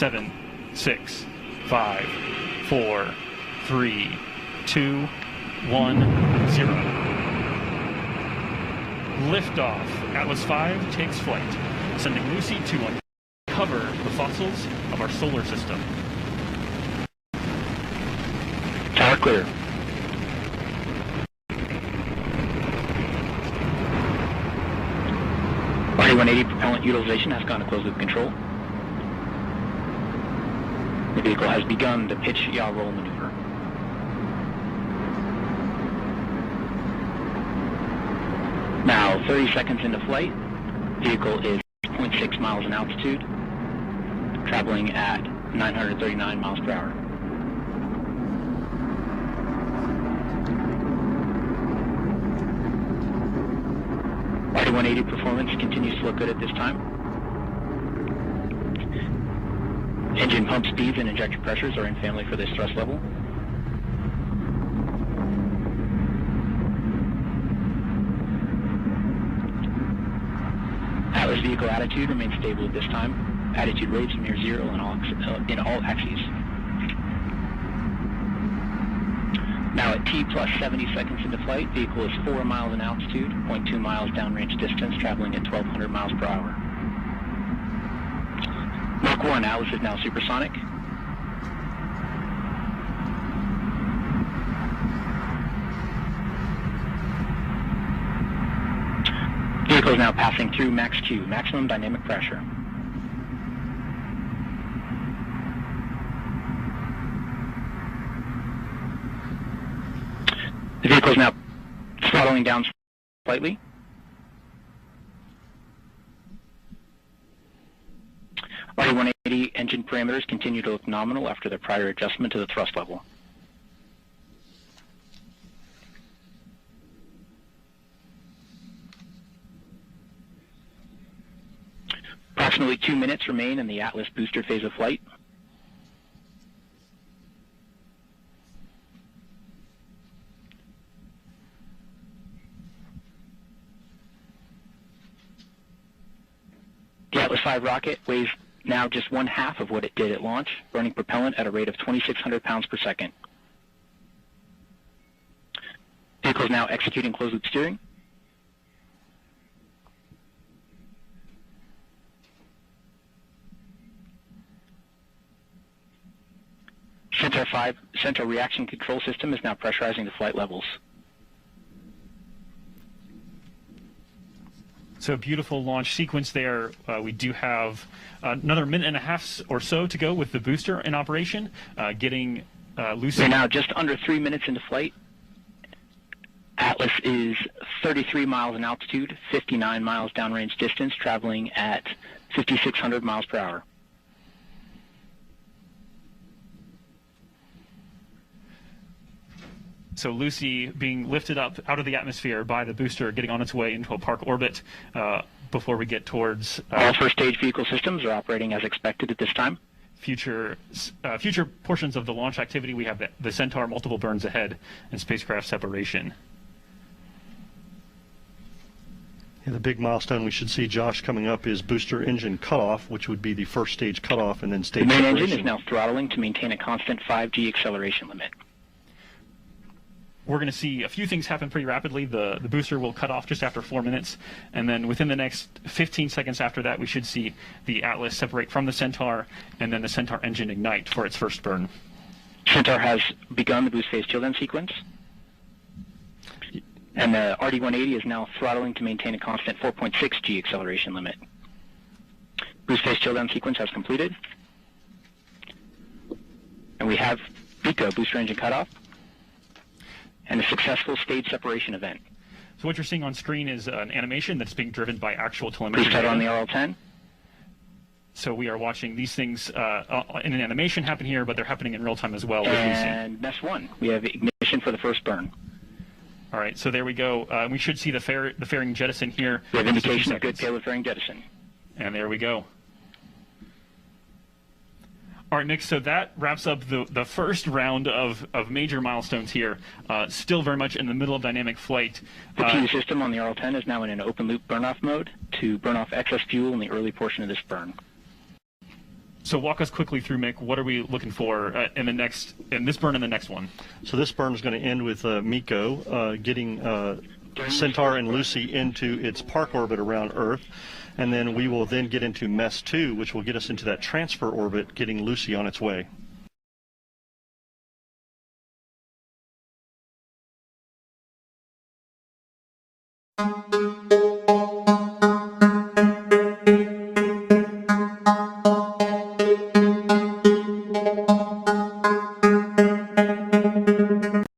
7, 6, 5, 4, 3, 2, 1, 0. Liftoff. Atlas V takes flight, sending Lucy to uncover the fossils of our solar system. Tower clear. RD-180 propellant utilization has gone to closed loop control. The vehicle has begun the pitch yaw roll maneuver. Now, 30 seconds into flight, vehicle is 0.6 miles in altitude, traveling at 939 miles per hour. RD-180 performance continues to look good at this time. Engine pump speeds and injector pressures are in family for this thrust level. Atlas vehicle attitude remains stable at this time. Attitude rates near zero in all axes. Now at T plus 70 seconds into flight, vehicle is 4 miles in altitude, 0.2 miles downrange distance, traveling at 1,200 miles per hour. Mach 1, Atlas is now supersonic. Vehicle is now passing through Max Q, maximum dynamic pressure. The vehicle is now throttling down slightly. RD-180 engine parameters continue to look nominal after their prior adjustment to the thrust level. Approximately 2 minutes remain in the Atlas booster phase of flight. The Atlas V rocket weighs now just 1/2 of what it did at launch, burning propellant at a rate of 2,600 pounds per second. Vehicle is now executing closed-loop steering. Centaur reaction control system is now pressurizing the flight levels. So beautiful launch sequence there. We do have another minute and a half or so to go with the booster in operation, getting Lucy. We're now just under 3 minutes into flight. Atlas is 33 miles in altitude, 59 miles downrange distance, traveling at 5,600 miles per hour. So Lucy being lifted up out of the atmosphere by the booster, getting on its way into a park orbit before we get towards... All first stage vehicle systems are operating as expected at this time. Future portions of the launch activity, we have the Centaur multiple burns ahead and spacecraft separation. Yeah, the big milestone we should see, Josh, coming up is booster engine cutoff, which would be the first stage cutoff and then stage separation. The main engine is now throttling to maintain a constant 5G acceleration limit. We're going to see a few things happen pretty rapidly. The booster will cut off just after 4 minutes, and then within the next 15 seconds after that, we should see the Atlas separate from the Centaur, and then the Centaur engine ignite for its first burn. Centaur has begun the boost phase chill down sequence, and the RD-180 is now throttling to maintain a constant 4.6 G acceleration limit. Boost phase chill down sequence has completed, and we have BECO, booster engine cutoff, and a successful stage separation event. So what you're seeing on screen is an animation that's being driven by actual telemetry. Boost on the RL-10. So we are watching these things in an animation happen here, but they're happening in real time as well. And MES 1, we have ignition for the first burn. All right, so there we go. We should see the fairing jettison here. We have indication of good payload fairing jettison. And there we go. All right, Nick, so that wraps up the first round of major milestones here. Still very much in the middle of dynamic flight. The PU system on the RL-10 is now in an open loop burn-off mode to burn off excess fuel in the early portion of this burn. So walk us quickly through, Mick. What are we looking for in this burn and the next one? So this burn is going to end with MECO getting Centaur and Lucy into its park orbit around Earth, and then we will then get into MESS 2, which will get us into that transfer orbit, getting Lucy on its way.